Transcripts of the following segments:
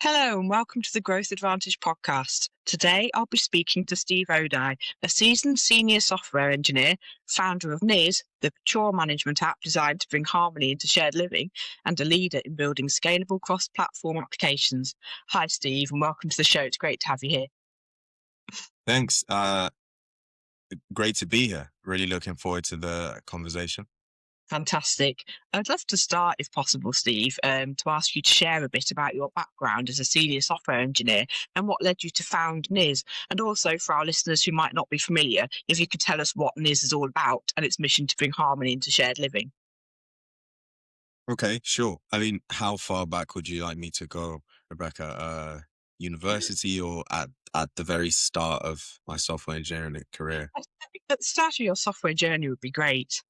Hello and welcome to the Growth Advantage podcast. Today I'll be speaking to Steve Odai, a seasoned senior software engineer, founder of Nizz, the chore management app designed to bring harmony into shared living, and a leader in building scalable cross-platform applications. Hi Steve and welcome to the show. It's great to have you here. Thanks. Great to be here. Really looking forward to the conversation. Fantastic. I'd love to start, if possible, Steve, to ask you to share a bit about your background as a senior software engineer and what led you to found Nizz. And also for our listeners who might not be familiar, if you could tell us what Nizz is all about and its mission to bring harmony into shared living. Okay, sure. I mean, how far back would you like me to go, Rebecca? University or at the very start of my software engineering career? At the start of your software journey would be great.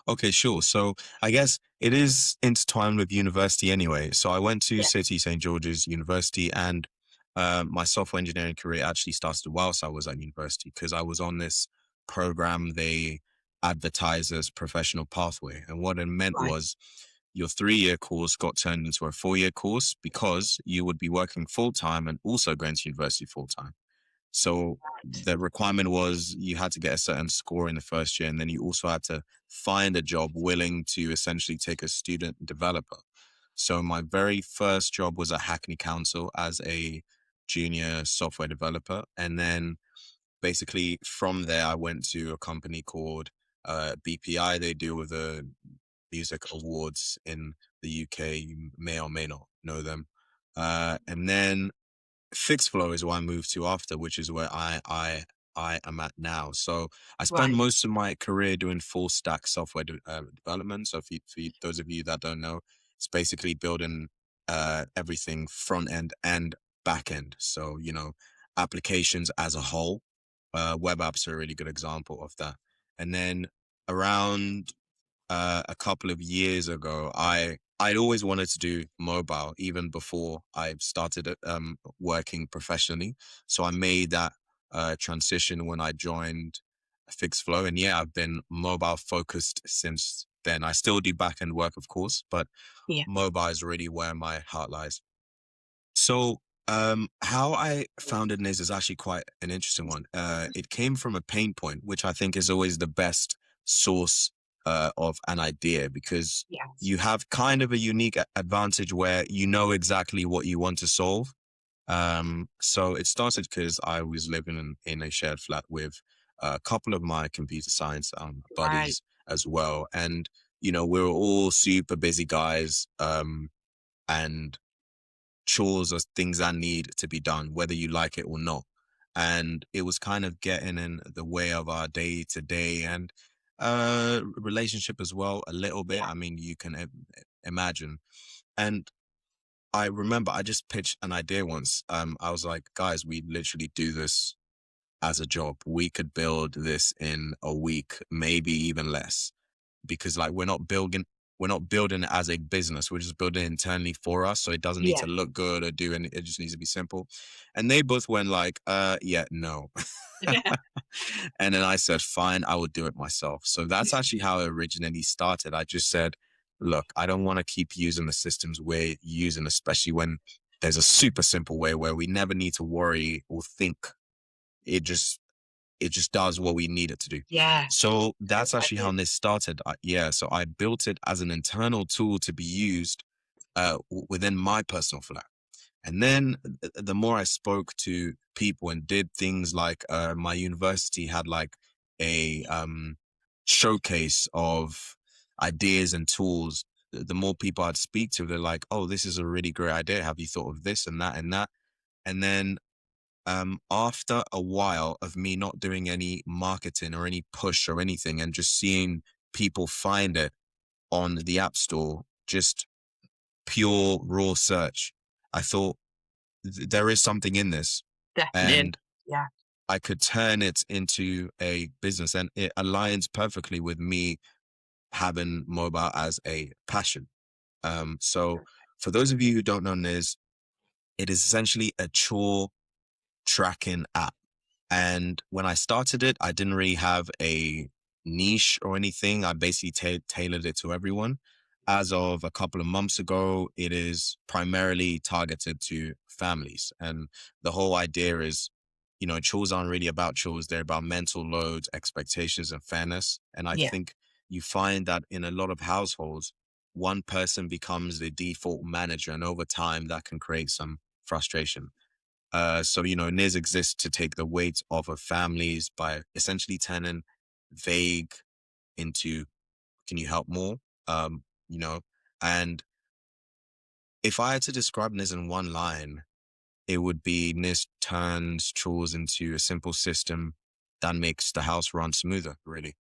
Okay, sure. So I guess it is intertwined with university anyway. So I went to Yeah, City St. George's University, and my software engineering career actually started whilst I was at university because I was on this program they advertise as professional pathway. And what it meant right. was your 3-year course got turned into a 4-year course because you would be working full time and also going to university full time. So the requirement was you had to get a certain score in the first year, and then you also had to find a job willing to essentially take a student developer. So my very first job was at Hackney Council as a junior software developer. And then basically from there, I went to a company called BPI. They deal with the music awards in the UK. You may or may not know them. And then Fixed Flow is what I moved to after, which is where I am at now. So I spent Right. most of my career doing full stack software development. So those of you that don't know, it's basically building everything front end and back end. So applications as a whole. Web apps are a really good example of that. And then around a couple of years ago, I'd always wanted to do mobile even before I started working professionally. So I made that transition when I joined Fixed Flow, and yeah, I've been mobile focused since then. I still do back end work, of course, but Yeah. mobile is really where my heart lies. So, how I founded Niz is actually quite an interesting one. It came from a pain point, which I think is always the best source of an idea because Yes. you have kind of a unique advantage where you know exactly what you want to solve. So it started because I was living in a shared flat with a couple of my computer science Right. buddies as well, and we were all super busy guys, and chores are things that need to be done, whether you like it or not. And it was kind of getting in the way of our day to day and relationship as well, a little bit. Yeah. I mean, you can imagine. And I remember I just pitched an idea once. I was like, guys, we literally do this as a job. We could build this in a week, maybe even less, because like we're not building it as a business. We're just building it internally for us. So it doesn't need Yeah. to look good or do any, it just needs to be simple. And they both went like, yeah, no. Yeah. And then I said, fine, I will do it myself. So that's actually how it originally started. I just said, look, I don't want to keep using the systems we're using, especially when there's a super simple way where we never need to worry or think. It just it just does what we need it to do. Yeah. So that's I actually how do. this started. Yeah, so I built it as an internal tool to be used within my personal flat. And then the more I spoke to people and did things like my university had like a showcase of ideas and tools. The more people I'd speak to, they're like, "Oh, this is a really great idea. Have you thought of this and that and that?" And then after a while of me not doing any marketing or any push or anything and just seeing people find it on the App Store, just pure raw search, I thought there is something in this Definitely. and Yeah. I could turn it into a business, and it aligns perfectly with me having mobile as a passion. So for those of you who don't know Niz, it is essentially a chore tracking app. And when I started it, I didn't really have a niche or anything. I basically tailored it to everyone. as of a couple of months ago, it is primarily targeted to families. And the whole idea is, chores aren't really about chores, they're about mental load, expectations, and fairness. And I Yeah, think you find that in a lot of households, one person becomes the default manager, and over time, that can create some frustration. Nizz exists to take the weight off of families by essentially turning vague into, can you help more? Um, you know, and if I had to describe Nizz in one line, it would be Nizz turns chores into a simple system that makes the house run smoother, really.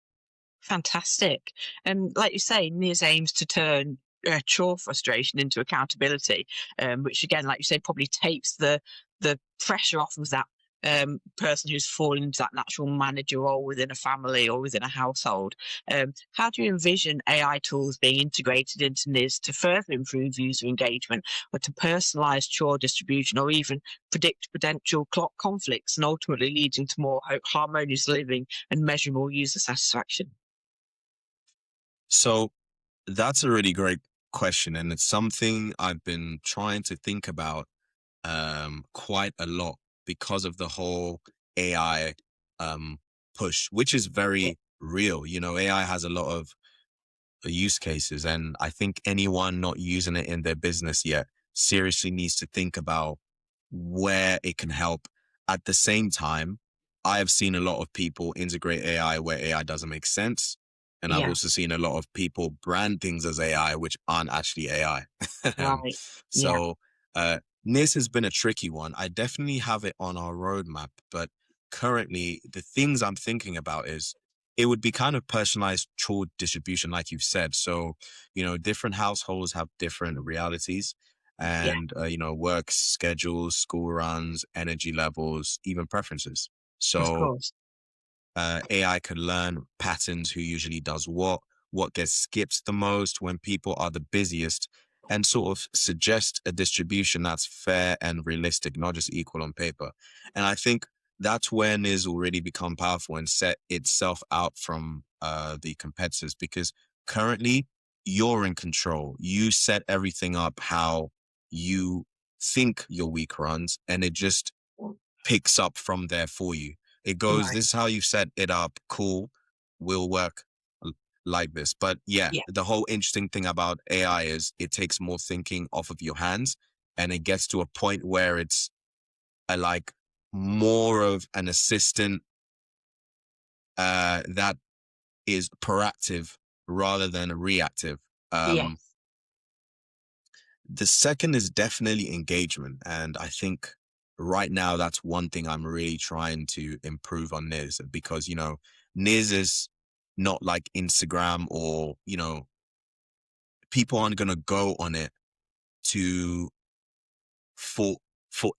fantastic. And like you say, Niz aims to turn chore frustration into accountability, which again, like you say, probably takes the pressure off of that person who's fallen into that natural manager role within a family or within a household. How do you envision AI tools being integrated into Niz to further improve user engagement, or to personalize chore distribution, or even predict potential clock conflicts, and ultimately leading to more harmonious living and measurable user satisfaction? So that's a really great question. And it's something I've been trying to think about quite a lot because of the whole AI um, push, which is Yeah, very real. AI has a lot of use cases, and I think anyone not using it in their business yet seriously needs to think about where it can help. At the same time, I have seen a lot of people integrate AI where AI doesn't make sense. And I've yeah, also seen a lot of people brand things as AI, which aren't actually AI. Um, right. Yeah, so, uh, Nis has been a tricky one. I definitely have it on our roadmap, but currently, the things I'm thinking about is it would be kind of personalized chore distribution, like you've said. So, different households have different realities yeah, and, work schedules, school runs, energy levels, even preferences. of So, course. AI can learn patterns, who usually does what gets skipped the most when people are the busiest, and sort of suggest a distribution that's fair and realistic, not just equal on paper. And I think that's when is already become powerful and set itself out from the competitors, because currently you're in control. You set everything up how you think your week runs, and it just picks up from there for you. It goes, Right. this is how you set it up. Cool. Will work like this. But yeah, Yeah, the whole interesting thing about AI is it takes more thinking off of your hands, and it gets to a point where it's like more of an assistant that is proactive rather than reactive. yeah, Um, The second is definitely engagement. And I think right now that's one thing I'm really trying to improve on Niz, because, Niz is not like Instagram, or, people aren't going to go on it to for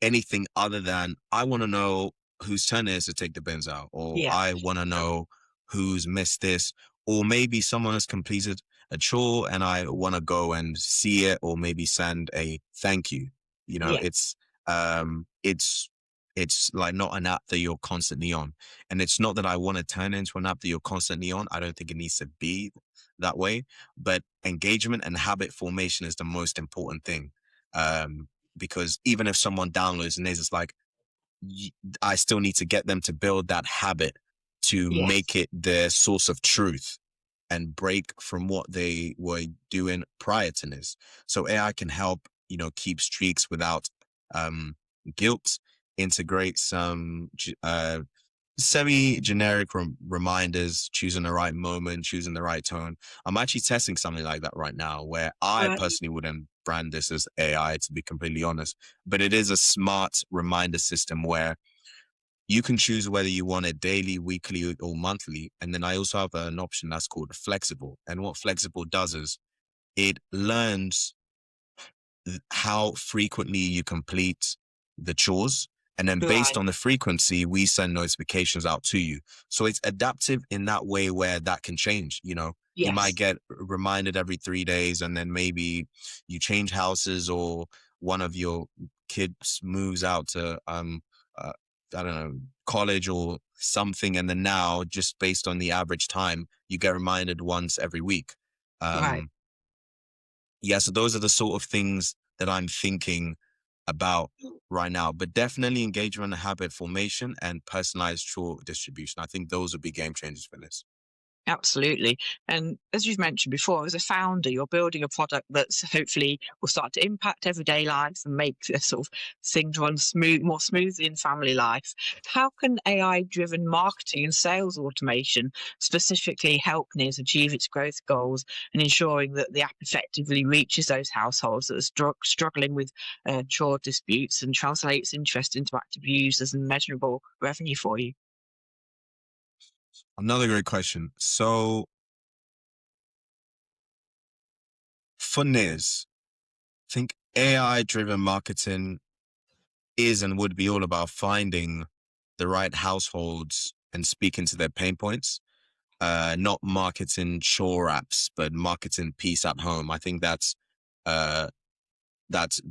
anything other than, I want to know whose turn it is to take the bins out, or yeah, I want to know who's missed this, or maybe someone has completed a chore and I want to go and see it, or maybe send a thank you. You know, yeah, it's um it's it's like not an app that you're constantly on. And it's not that I want to turn it into an app that you're constantly on. I don't think it needs to be that way. But engagement and habit formation is the most important thing. Um, because even if someone downloads and it's like, I still need to get them to build that habit to yes, make it their source of truth and break from what they were doing prior to this. So AI can help, keep streaks without um, guilt, integrate some semi-generic reminders, choosing the right moment, choosing the right tone. I'm actually testing something like that right now, where I right, personally wouldn't brand this as AI, to be completely honest, but it is a smart reminder system where you can choose whether you want it daily, weekly, or monthly. And then I also have an option that's called flexible. And what flexible does is it learns how frequently you complete the chores. And then based right, on the frequency, we send notifications out to you. So it's adaptive in that way where that can change. You might yes, get reminded every 3 days, and then maybe you change houses, or one of your kids moves out to, uh, I don't know, college or something. And then now, just based on the average time, you get reminded once every week. right. Um, Yeah, so those are the sort of things that I'm thinking about right now. But definitely engagement and habit formation and personalized chore distribution. I think those would be game changers for this. Absolutely. And as you've mentioned before, as a founder, you're building a product that's hopefully will start to impact everyday life and make the sort of things run more smoothly in family life. How can AI driven marketing and sales automation specifically help Nizz achieve its growth goals and ensuring that the app effectively reaches those households that are struggling with chore disputes and translates interest into active users and measurable revenue for you? Another great question. So for Niz, I think AI driven marketing is and would be all about finding the right households and speaking to their pain points. Not marketing chore apps, but marketing peace at home. I think uh, that's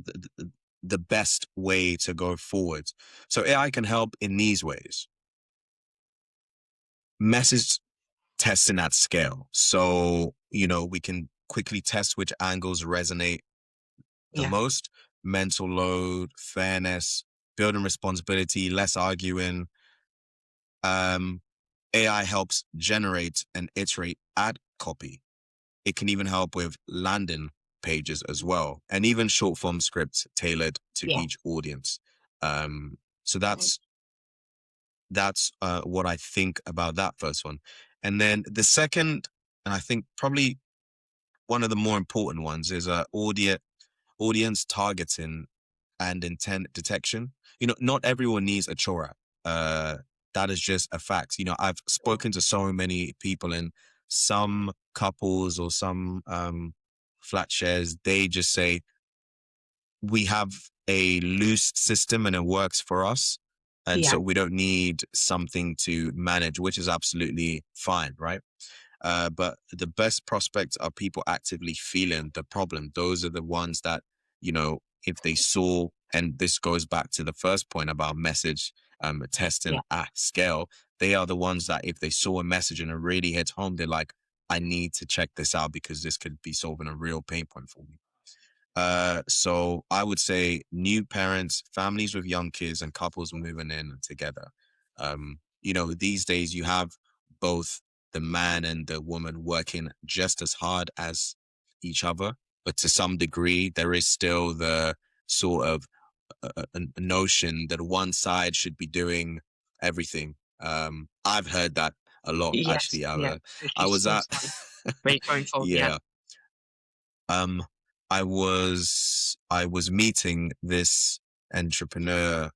the best way to go forward. So AI can help in these ways. Message testing at scale. So, we can quickly test which angles resonate the Yeah. most. Mental load, fairness, building responsibility, less arguing. Um, AI helps generate and iterate ad copy. It can even help with landing pages as well, and even short form scripts tailored to Yeah. each audience. So that's what I think about that first one. And then the second, and I think probably one of the more important ones is audience targeting and intent detection. Not everyone needs a chore app. That is just a fact. I've spoken to so many people, and some couples or some flat shares, they just say, we have a loose system and it works for us. And Yeah. so we don't need something to manage, which is absolutely fine, right? But the best prospects are people actively feeling the problem. Those are the ones that, if they saw, and this goes back to the first point about message testing Yeah. at scale, they are the ones that if they saw a message and it really hits home, they're like, I need to check this out because this could be solving a real pain point for me. So I would say new parents, families with young kids, and couples moving in together. These days you have both the man and the woman working just as hard as each other, but to some degree, there is still the sort of a notion that one side should be doing everything. I've heard that a lot Yes, actually. yeah, I which was is at, understand where you're coming from, yeah. yeah. Um, I was meeting this entrepreneur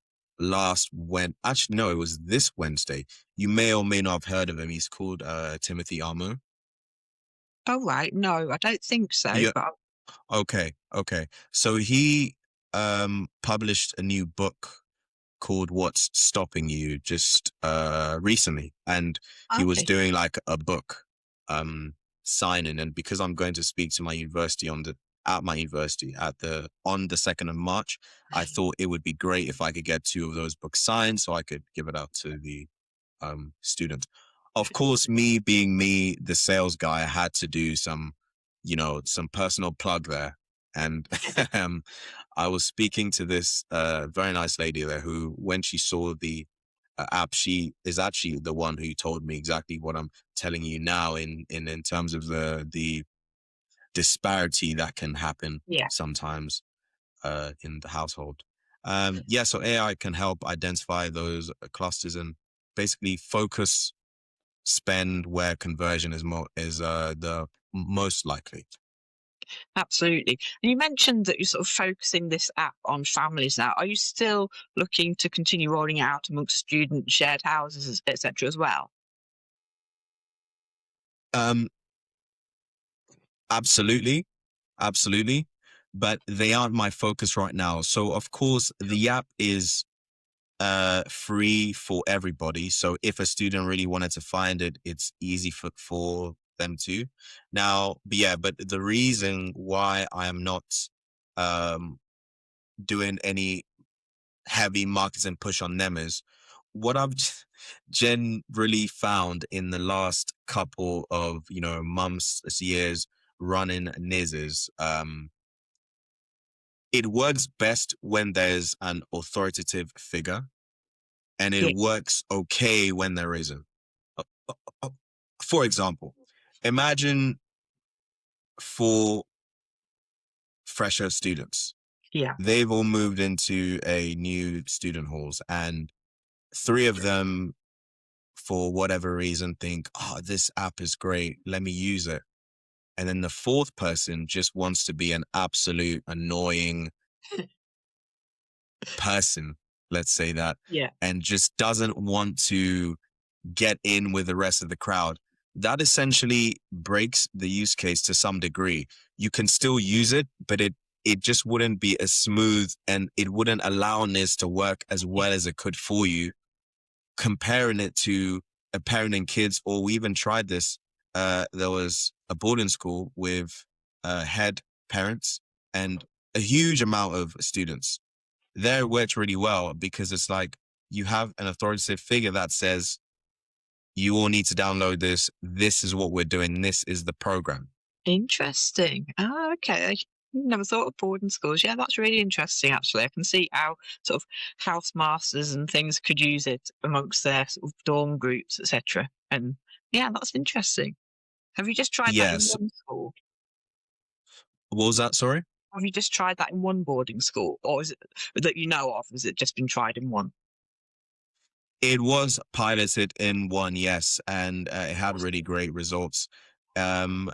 actually no, it was this Wednesday. You may or may not have heard of him. He's called Timothy Armo. Oh, right, no, I don't think so, Yeah, but okay. So he published a new book called What's Stopping You just recently. And he was okay. doing like a book um signing. And because I'm going to speak to my university at my university on the 2nd of March, I thought it would be great if I could get two of those books signed so I could give it out to the student. Of course, me being me, the sales guy, I had to do some personal plug there. And I was speaking to this very nice lady there who, when she saw the app, she is actually the one who told me exactly what I'm telling you now in terms of the disparity that can happen Yeah, sometimes in the household. Yeah, so AI can help identify those clusters and basically focus spend where conversion is the most likely. absolutely. And you mentioned that you're sort of focusing this app on families now. Are you still looking to continue rolling it out amongst student shared houses, et cetera, as well? Um, absolutely, absolutely, but they aren't my focus right now. So of course the app is free for everybody. So if a student really wanted to find it, it's easy for them to. Now, but the reason why I am not um doing any heavy marketing push on them is what I've generally found in the last couple of months, years, running Nizz is it works best when there's an authoritative figure, and it Yeah. works okay when there isn't. Uh, uh, uh, For example, imagine four fresher students. Yeah. They've all moved into a new student halls, and three of them, for whatever reason, think, oh, this app is great. Let me use it. And then the fourth person just wants to be an absolute annoying person, let's say that, Yeah. and just doesn't want to get in with the rest of the crowd. That essentially breaks the use case to some degree. You can still use it, but it just wouldn't be as smooth, and it wouldn't allow this to work as well as it could for you. Comparing it to a parent and kids, or we even tried this. There was a boarding school with head parents and a huge amount of students. There it worked really well because it's like you have an authoritative figure that says, you all need to download this. This is what we're doing. This is the program. Interesting. Oh, okay. I never thought of boarding schools. Yeah, that's really interesting, actually. I can see how sort of house masters and things could use it amongst their sort of dorm groups, etc. And yeah, that's interesting. Have you just tried that in Yes. one school? What was that? Sorry. Have you just tried that in one boarding school, or is it that you know of? Has it just been tried in one? It was piloted in one, yes, and it had really great results. Um,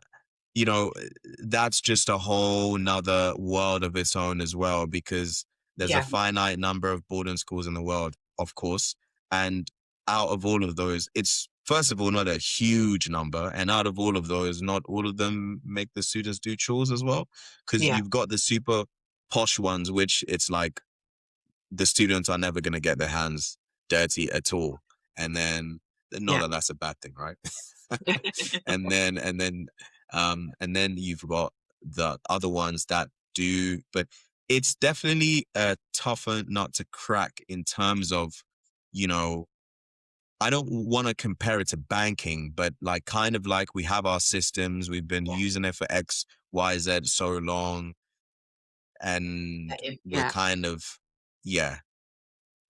you know, that's just a whole nother world of its own as well, because there's a Yeah, finite number of boarding schools in the world, of course. And out of all of those, it's first of all not a huge number. And out of all of those, not all of them make the students do chores as well. Because yeah, you've got the super posh ones, which it's like the students are never going to get their hands dirty at all. And then, not yeah, that that's a bad thing, right? and then and then and then you've got the other ones that do, but it's definitely a tougher nut to crack in terms of, you know, I don't want to compare it to banking, but like kind of like we have our systems, we've been yeah, using it for XYZ so long, and we're yeah. kind of, yeah,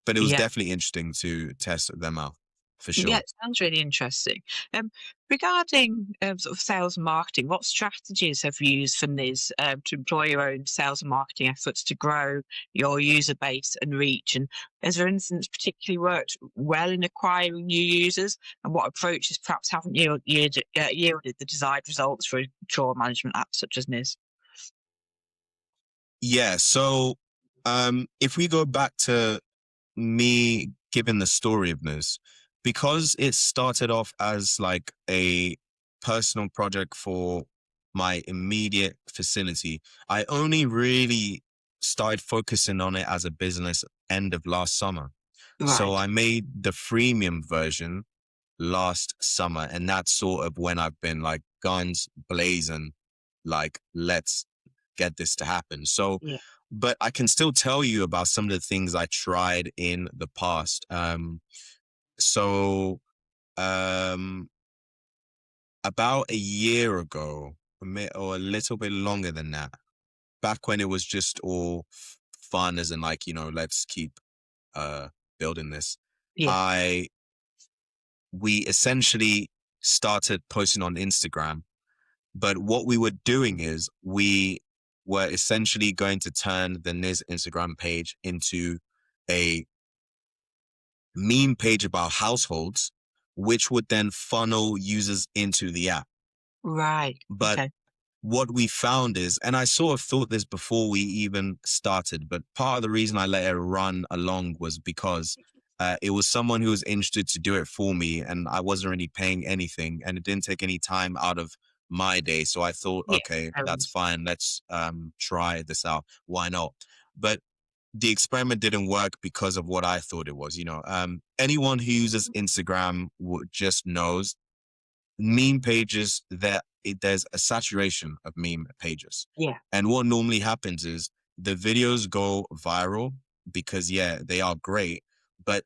but it was Yeah. definitely interesting to test them out for Yeah, sure. it sounds really interesting. Regarding sort of sales and marketing, what strategies have you used for Niz to employ your own sales and marketing efforts to grow your user base and reach? And has there anything that's particularly worked well in acquiring new users? And what approaches perhaps haven't yielded the desired results for a chore management app such as Niz? Yeah, so if we go back to me giving the story of this, because it started off as like a personal project for my immediate facility, I only really started focusing on it as a business end of last summer. So Right. I made the freemium version last summer, and that's sort of when I've been like guns blazing, like, let's get this to happen. So, Yeah. but I can still tell you about some of the things I tried in the past. So, um, about a year ago, or a little bit longer than that, back when it was just all fun, as in like, let's keep uh building this. Yeah. I We essentially started posting on Instagram, but what we were doing is we were essentially going to turn the Nizz Instagram page into a meme page about households, which would then funnel users into the app. Right. But Okay. what we found is, and I sort of thought this before we even started, but part of the reason I let it run along was because it was someone who was interested to do it for me, and I wasn't really paying anything, and it didn't take any time out of my day. So I thought, Yeah. okay, that's fine. Let's try this out. Why not? But the experiment didn't work because of what I thought it was. Anyone who uses Instagram just knows meme pages, there's a saturation of meme pages. Yeah. And what normally happens is the videos go viral because, yeah, they are great, but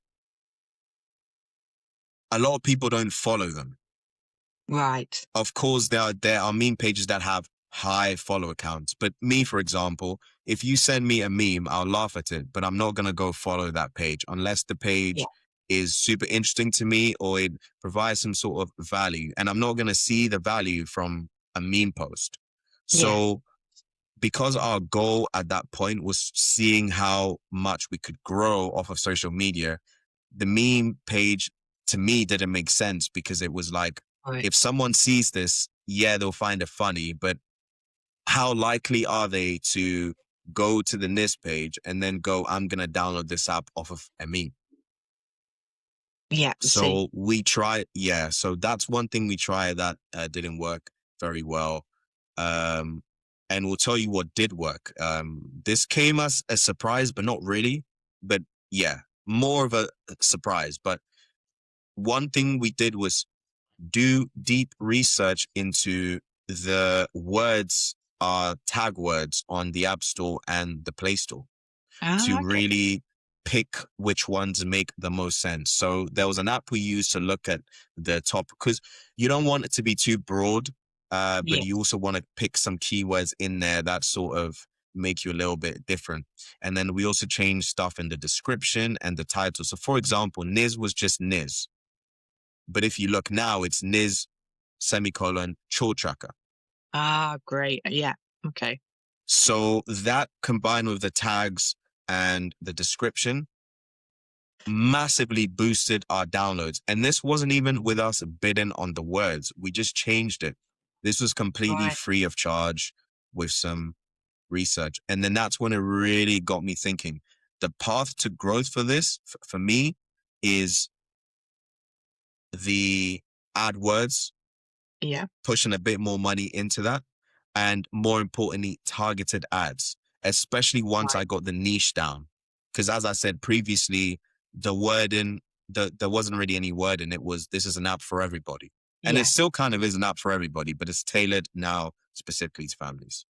a lot of people don't follow them. Right. Of course, there are meme pages that have high follower counts. But me, for example, if you send me a meme, I'll laugh at it, but I'm not going to go follow that page unless the Yeah. page is super interesting to me or it provides some sort of value. And I'm not going to see the value from a meme post. Yeah. So because our goal at that point was seeing how much we could grow off of social media, the meme page to me didn't make sense because it was like, Right. if someone sees this, yeah, they'll find it funny, but how likely are they to go to the Nizz page and then go, I'm going to download this app off of a meme? Yeah. See. So we try, yeah. So that's one thing we tried that didn't work very well. Um, and we'll tell you what did work. This came as a surprise, but not really. But yeah, more of a surprise. But one thing we did was do deep research into the words, tag words on the App Store and the Play Store Ah, to okay. really pick which ones make the most sense. So there was an app we used to look at the top, because you don't want it to be too broad, but Yeah. you also want to pick some keywords in there that sort of make you a little bit different. And then we also changed stuff in the description and the title. So for example, Nizz was just Nizz. But if you look now, it's Nizz semicolon chore tracker. Ah, great. Yeah. Okay. So that combined with the tags and the description massively boosted our downloads. And this wasn't even with us bidding on the words. We just changed it. This was completely Right. free of charge with some research. And then that's when it really got me thinking. The path to growth for this, for me, is the AdWords, Yeah. pushing a bit more money into that. And more importantly, targeted ads, especially once I Right. got the niche down. Because as I said previously, the wording, there wasn't really any wording. It was, this is an app for everybody. And it Yeah. still kind of is an app for everybody, but it's tailored now specifically to families.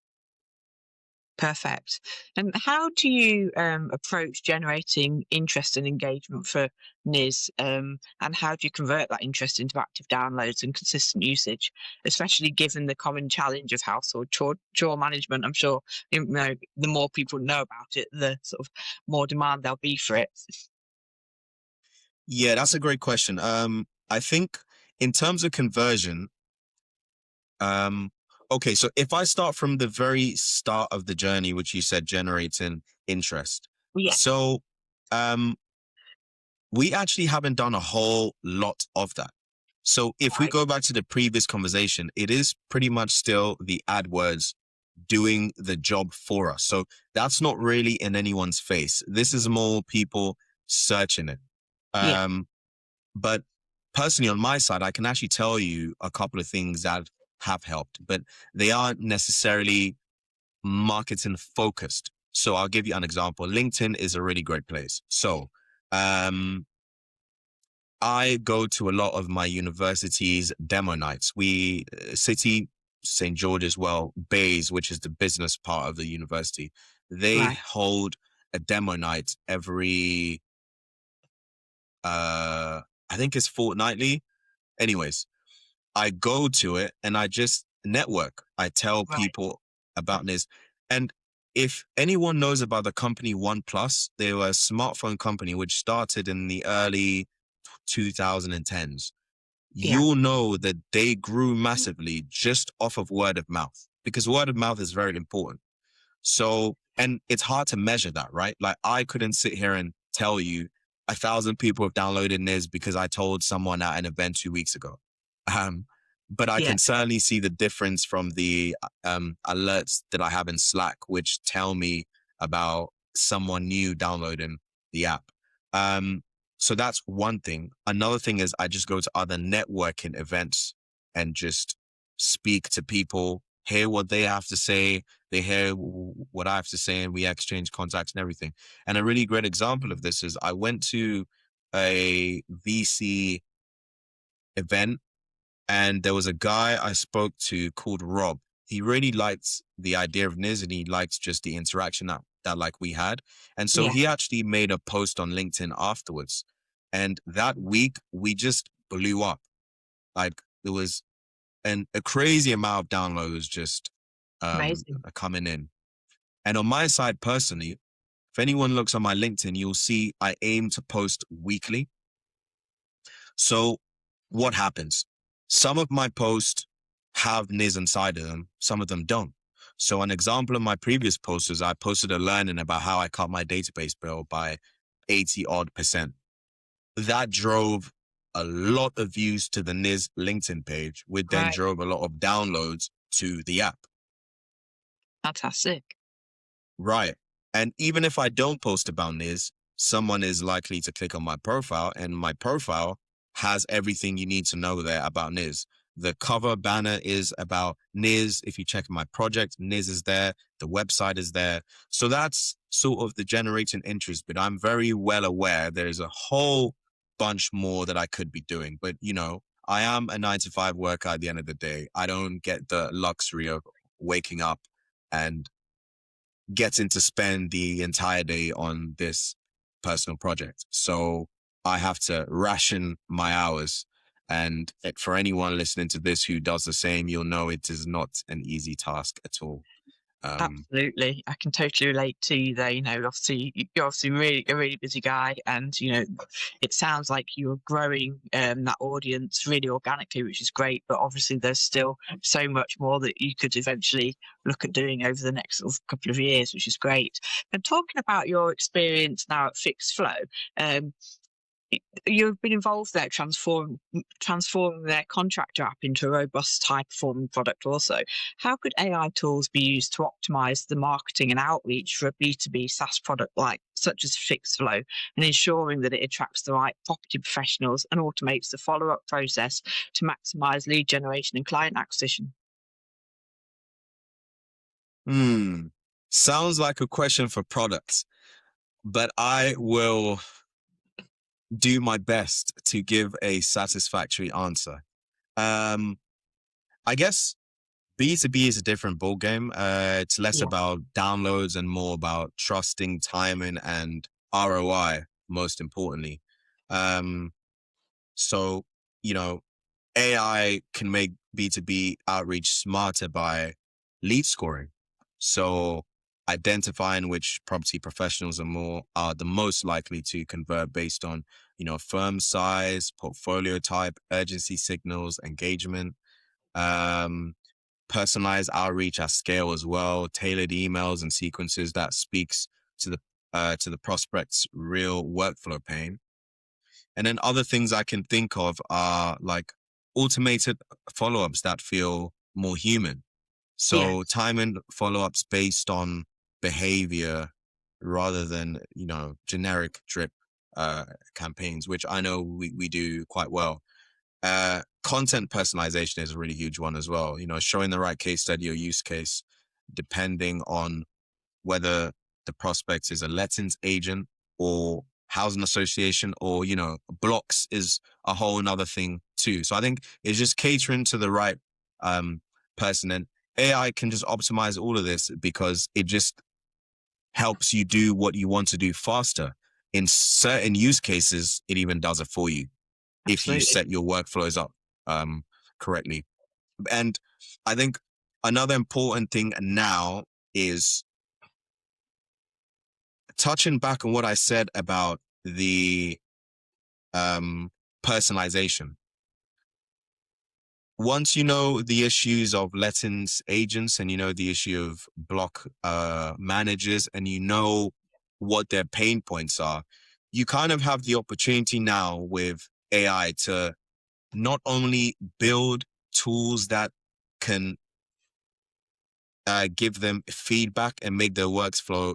Perfect. And how do you approach generating interest and engagement for Nizz? And how do you convert that interest into active downloads and consistent usage, especially given the common challenge of household chore management? I'm sure the more people know about it, the sort of more demand there'll be for it. Yeah, that's a great question. I think in terms of conversion, Um, okay, so if I start from the very start of the journey, which you said generating interest. Yeah. So um, we actually haven't done a whole lot of that. So if we Right. go back to the previous conversation, it is pretty much still the AdWords doing the job for us. So that's not really in anyone's face. This is more people searching it. Yeah. Um, but personally, on my side, I can actually tell you a couple of things that have helped, but they aren't necessarily marketing focused. So I'll give you an example. LinkedIn is a really great place. So I go to a lot of my university's demo nights. City, St. George as well, Bays, which is the business part of the university, they Right. hold a demo night every, I think it's fortnightly. Anyways, I go to it and I just network. I tell Right. people about this. And if anyone knows about the company OnePlus, they were a smartphone company which started in the early 2010s. Yeah. You'll know that they grew massively just off of word of mouth, because word of mouth is very important. So, and it's hard to measure that, right? Like I couldn't sit here and tell you 1,000 people have downloaded this because I told someone at an event 2 weeks ago. Um, but I Yeah. can certainly see the difference from the alerts that I have in Slack, which tell me about someone new downloading the app. Um, so that's one thing. Another thing is I just go to other networking events and just speak to people, hear what they have to say, they hear what I have to say, and we exchange contacts and everything. And a really great example of this is I went to a VC event, and there was a guy I spoke to called Rob. He really liked the idea of Nizz, and he liked just the interaction that like we had. And so Yeah. he actually made a post on LinkedIn afterwards. And that week we just blew up. Like there was a crazy amount of downloads just Amazing. coming in. And on my side personally, if anyone looks on my LinkedIn, you'll see I aim to post weekly. So what happens? Some of my posts have Nizz inside of them, some of them don't. So an example of my previous posts is I posted a learning about how I cut my database bill by 80 odd percent. That drove a lot of views to the Nizz LinkedIn page, which then Right. drove a lot of downloads to the app. Fantastic. Right. And even if I don't post about Nizz, someone is likely to click on my profile, and my profile has everything you need to know there about Nizz. The cover banner is about Nizz. If you check my project, Nizz is there. The website is there. So that's sort of the generating interest, but I'm very well aware there's a whole bunch more that I could be doing. But, I am a 9 to 5 worker at the end of the day. I don't get the luxury of waking up and getting to spend the entire day on this personal project. So I have to ration my hours. And for anyone listening to this who does the same, you'll know it is not an easy task at all. Absolutely. I can totally relate to you there. Obviously, you're obviously really a really busy guy, and it sounds like you're growing that audience really organically, which is great. But obviously, there's still so much more that you could eventually look at doing over the next sort of couple of years, which is great. And talking about your experience now at Fixed Flow, um, you've been involved there transforming their contractor app into a robust, high-performing product also. How could AI tools be used to optimize the marketing and outreach for a B2B SaaS product such as FixFlow, and ensuring that it attracts the right property professionals and automates the follow-up process to maximize lead generation and client acquisition? Sounds like a question for products, but I will do my best to give a satisfactory answer. I guess B2B is a different ballgame. It's less Yeah. about downloads and more about trusting, timing, and ROI, most importantly. Um, so, you know, AI can make B2B outreach smarter by lead scoring. So identifying which property professionals are the most likely to convert based on, firm size, portfolio type, urgency signals, engagement. Um, Personalized outreach at scale as well, tailored emails and sequences that speaks to the prospect's real workflow pain. And then other things I can think of are like automated follow-ups that feel more human. So Yes. timing follow-ups based on behavior rather than, generic drip campaigns, which I know we do quite well. Content personalization is a really huge one as well. Showing the right case study or use case, depending on whether the prospect is a lettings agent or housing association or, blocks is a whole nother thing too. So I think it's just catering to the right person, and AI can just optimize all of this because it just helps you do what you want to do faster. In certain use cases, it even does it for you if you Absolutely. set your workflows up correctly. And I think another important thing now is touching back on what I said about the personalization. Once you know the issues of lettings agents and you know the issue of block managers and you know what their pain points are, you kind of have the opportunity now with AI to not only build tools that can give them feedback and make their workflow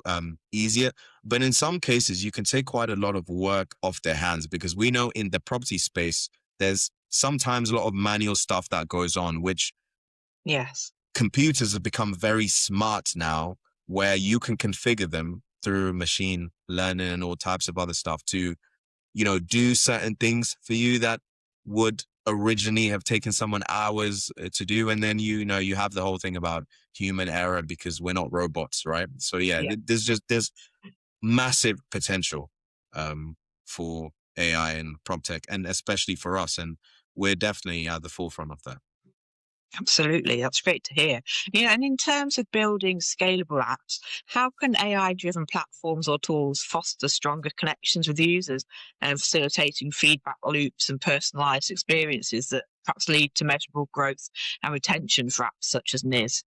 easier. But in some cases, you can take quite a lot of work off their hands because we know in the property space, there's sometimes a lot of manual stuff that goes on, which Yes. computers have become very smart now, where you can configure them through machine learning and all types of other stuff to do certain things for you that would originally have taken someone hours to do. And then, you have the whole thing about human error because we're not robots, right? So yeah, Yeah. there's massive potential for AI and prop tech, and especially for us. And we're definitely at the forefront of that. Absolutely, that's great to hear. And in terms of building scalable apps, how can AI-driven platforms or tools foster stronger connections with users and facilitating feedback loops and personalized experiences that perhaps lead to measurable growth and retention for apps such as Nizz?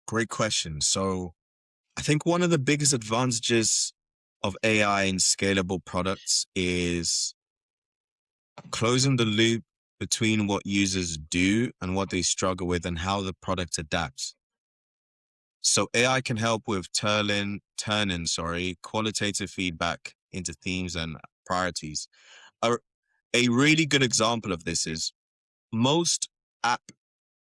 Great question. So I think one of the biggest advantages of AI in scalable products is closing the loop between what users do and what they struggle with and how the product adapts. So AI can help with turning qualitative feedback into themes and priorities. A, a really good example of this is most app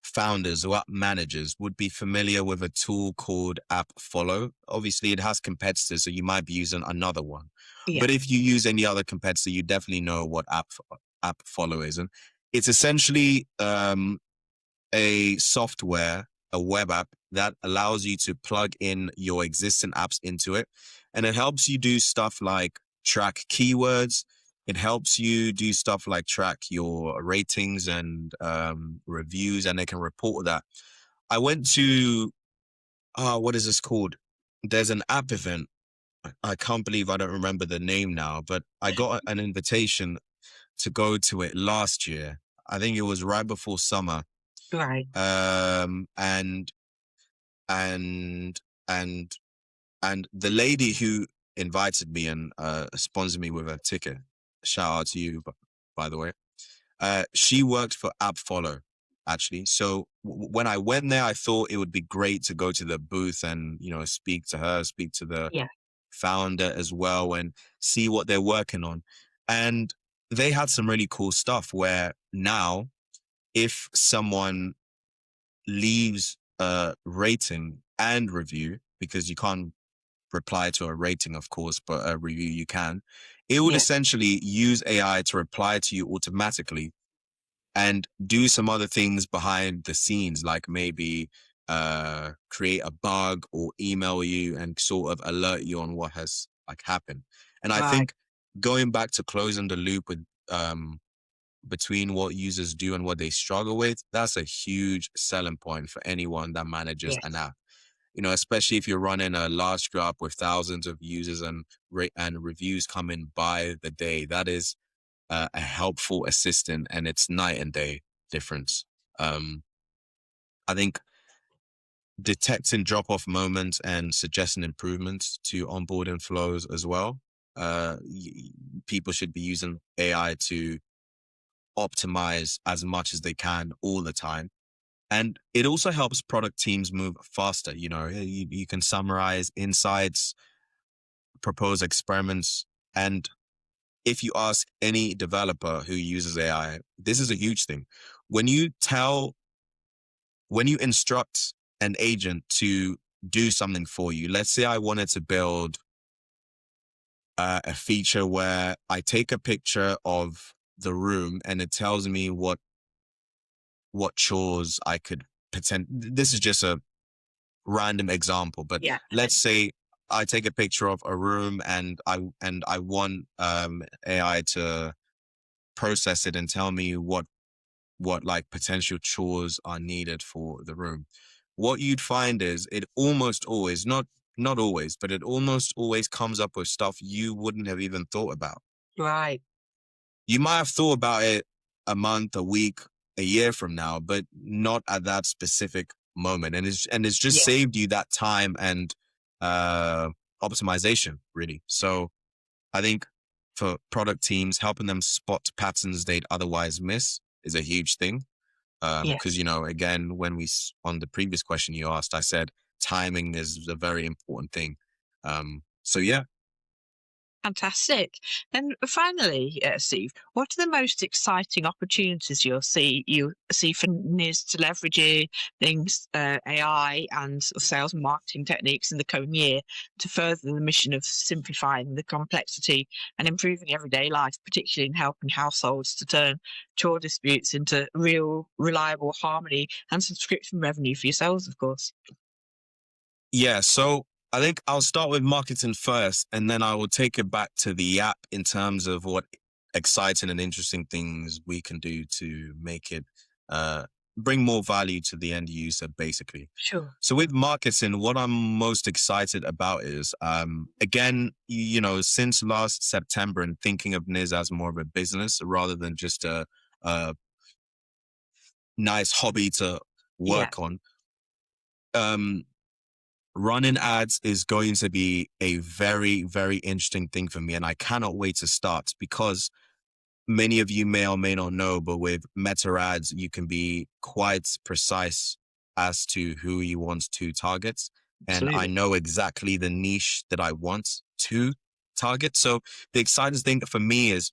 founders or app managers would be familiar with a tool called App Follow. Obviously, it has competitors, so you might be using another one. Yeah, But if you use any other competitor, you definitely know what App Follow is. And it's essentially a software, a web app that allows you to plug in your existing apps into it. And it helps you do stuff like track keywords. It helps you do stuff like track your ratings and reviews, and they can report that. I went to, what is this called? There's an app event. I can't believe I don't remember the name now, but I got an invitation to go to it last year. I think it was right before summer. right. Um, and and and and the lady who invited me and sponsored me with a ticket, shout out to you, by the way, she worked for AppFollow, actually. So when I went there, I thought it would be great to go to the booth and speak to her, speak to the Yeah, founder as well, and see what they're working on. And they had some really cool stuff where now, if someone leaves a rating and review, because you can't reply to a rating, of course, but a review you can, it would yeah, essentially use AI to reply to you automatically and do some other things behind the scenes, like maybe create a bug or email you and sort of alert you on what has like happened. And I right. think going back to closing the loop with between what users do and what they struggle with, that's a huge selling point for anyone that manages an Yes, app. Especially if you're running a large scale app with thousands of users and reviews coming by the day. That is a helpful assistant, and it's night and day difference. Um, I think detecting drop off moments and suggesting improvements to onboarding flows as well. People should be using AI to optimize as much as they can all the time. And it also helps product teams move faster. You can summarize insights, propose experiments. And if you ask any developer who uses AI, this is a huge thing. When you tell, when you instruct an agent to do something for you, let's say I wanted to build a feature where I take a picture of the room and it tells me what chores I could pretend. This is just a random example, but yeah, let's say I take a picture of a room and I want AI to process it and tell me what like potential chores are needed for the room. What you'd find is it almost always, not always, but it almost always comes up with stuff you wouldn't have even thought about. right. You might have thought about it a month, a week, a year from now, but not at that specific moment. And it's just Yeah, saved you that time and uh, optimization, really. So I think for product teams, helping them spot patterns they'd otherwise miss is a huge thing. Because yes. again, on the previous question you asked, I said timing is a very important thing. So yeah. Fantastic. And finally, Steve, what are the most exciting opportunities you see for Niz to leverage things, AI and sort of sales and marketing techniques in the coming year to further the mission of simplifying the complexity and improving everyday life, particularly in helping households to turn chore disputes into real, reliable harmony and subscription revenue for yourselves, of course. Yeah, so I think I'll start with marketing first, and then I will take it back to the app in terms of what exciting and interesting things we can do to make it bring more value to the end user, basically. Sure. So with marketing, what I'm most excited about is, again, since last September and thinking of Nizz as more of a business rather than just a nice hobby to Yeah. work on. Running ads is going to be a very, very interesting thing for me. And I cannot wait to start because many of you may or may not know, but with meta ads, you can be quite precise as to who you want to target. And I Absolutely. know exactly the niche that I want to target. So the exciting thing for me is,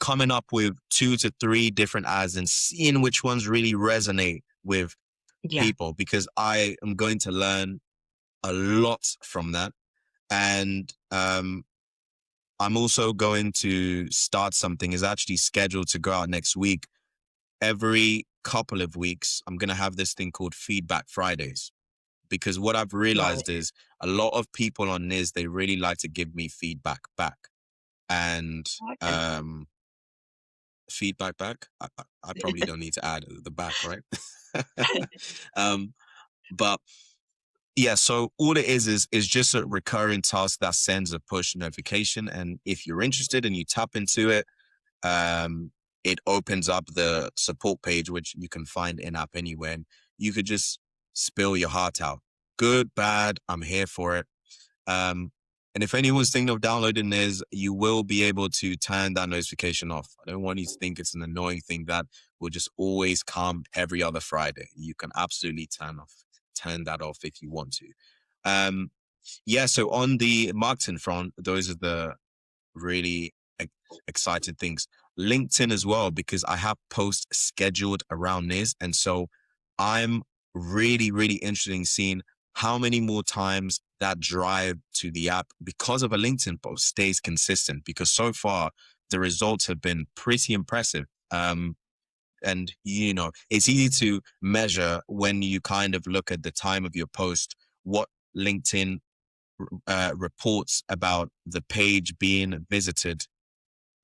coming up with 2 to 3 different ads and seeing which ones really resonate with Yeah. people, because I am going to learn a lot from that. And I'm also going to start something, is actually scheduled to go out next week. Every couple of weeks, I'm going to have this thing called Feedback Fridays. Because what I've Right. realized is a lot of people on Nizz, they really like to give me feedback back. And Okay. feedback back, I probably don't need to add the back, right? um, but yeah, so all it is just a recurring task that sends a push notification. And if you're interested and you tap into it, it opens up the support page, which you can find in app anywhere. And you could just spill your heart out. Good, bad, I'm here for it. And if anyone's thinking of downloading this, you will be able to turn that notification off. I don't want you to think it's an annoying thing that will just always come every other Friday. You can absolutely turn that off if you want to. Yeah, so on the marketing front, those are the really exciting things. LinkedIn as well, because I have posts scheduled around this. And so I'm really, really interested in seeing how many more times that drive to the app because of a LinkedIn post stays consistent, because so far the results have been pretty impressive. And it's easy to measure when you kind of look at the time of your post, what LinkedIn reports about the page being visited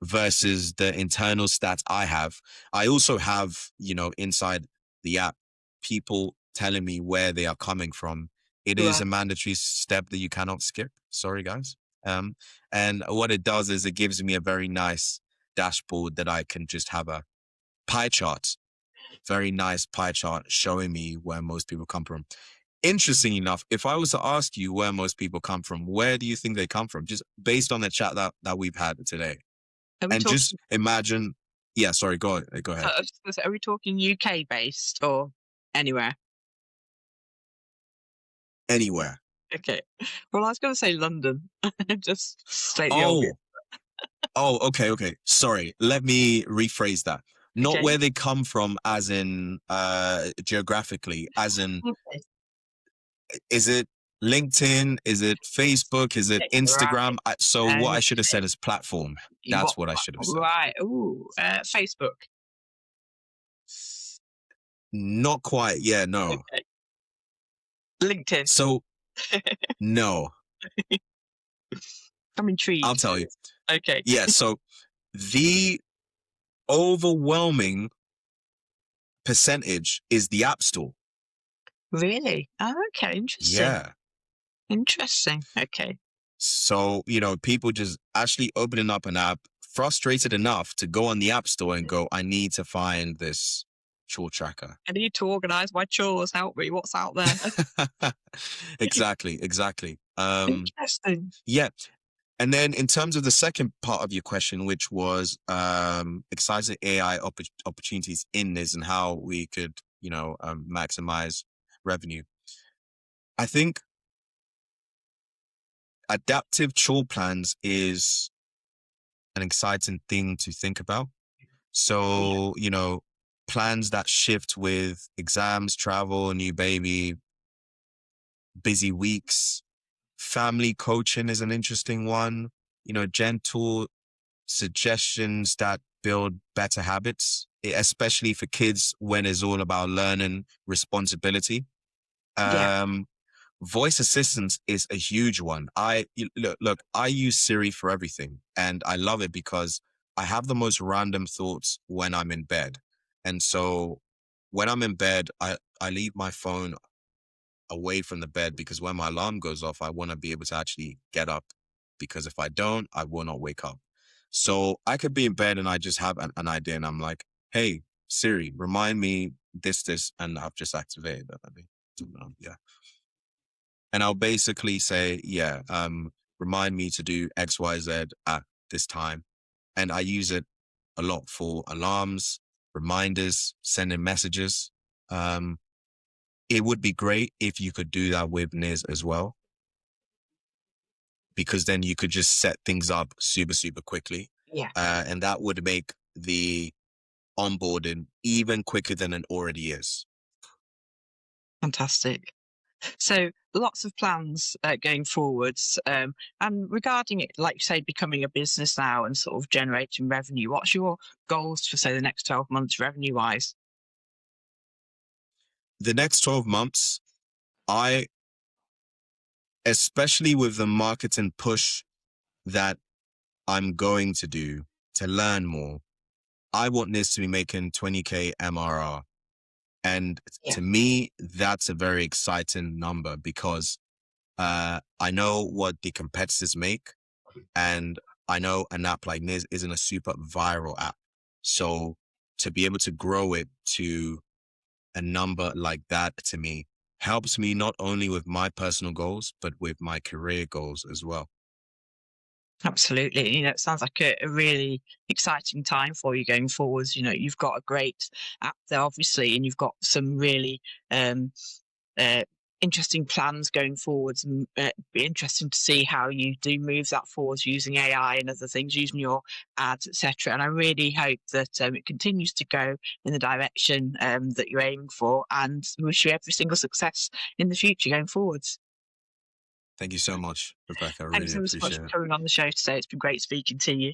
versus the internal stats I have. I also have, inside the app, people telling me where they are coming from. It is Right. a mandatory step that you cannot skip. Sorry, guys. And what it does is it gives me a very nice dashboard that I can just have a pie chart, very nice pie chart showing me where most people come from. Interesting enough, if I was to ask you where most people come from, where do you think they come from? Just based on the chat that we've had today. Are we And just talking? imagine, yeah, sorry, go ahead. I was gonna say, are we talking UK based or anywhere? Anywhere. Okay. Well, I was going to say London. Just state the obvious. Oh, okay. Sorry. Let me rephrase that. Not Okay. where they come from as in geographically, as in, Okay. is it LinkedIn? Is it Facebook? Is it Right. Instagram? So what I should have Okay. said is platform. What That's what I should have platform? said. Right. Ooh. Facebook. Not quite. Yeah, no. Okay. LinkedIn. So no, I'm I'll intrigued. tell you. Okay. Yeah, so the overwhelming percentage is the App Store. Really? Oh, okay. Interesting. Yeah. Interesting. Okay. So, people just actually opening up an app, frustrated enough to go on the App Store and go, I need to find this chore tracker. I need to organise my chores. Help me. What's out there? Exactly. Interesting. Yeah. And then in terms of the second part of your question, which was exciting AI opportunities in this and how we could, maximize revenue. I think adaptive chore plans is an exciting thing to think about. Yeah. So, plans that shift with exams, travel, new baby, busy weeks. Family coaching is an interesting one. Gentle suggestions that build better habits, especially for kids when it's all about learning responsibility. Yeah. Um, Voice assistance is a huge one. Look, I use Siri for everything and I love it because I have the most random thoughts when I'm in bed. And so when I'm in bed, I leave my phone away from the bed, because when my alarm goes off, I want to be able to actually get up, because if I don't, I will not wake up. So I could be in bed and I just have an idea, and I'm like, hey, Siri, remind me this, and I've just activated that. Yeah. And I'll basically say, yeah, remind me to do XYZ at this time. And I use it a lot for alarms, reminders, sending messages. Um, it would be great if you could do that with Nizz as well, because then you could just set things up super, super quickly. Yeah. And that would make the onboarding even quicker than it already is. Fantastic. So lots of plans going forwards. And regarding it, like you say, becoming a business now and sort of generating revenue, what's your goals for, say, the next 12 months revenue wise? The next 12 months, especially with the marketing push that I'm going to do to learn more, I want this to be making 20K MRR. And Yeah. to me, that's a very exciting number, because I know what the competitors make, and I know an app like Nizz isn't a super viral app. So to be able to grow it to a number like that, to me, helps me not only with my personal goals, but with my career goals as well. Absolutely. It sounds like a really exciting time for you going forwards. You've got a great app there, obviously, and you've got some really um, uh, interesting plans going forwards. And be interesting to see how you do move that forwards using AI and other things, using your ads, etc. And I really hope that it continues to go in the direction that you're aiming for, and wish you every single success in the future going forwards. Thank you so much, Rebecca. I Thanks really so much appreciate for it. coming on the show today. It's been great speaking to you.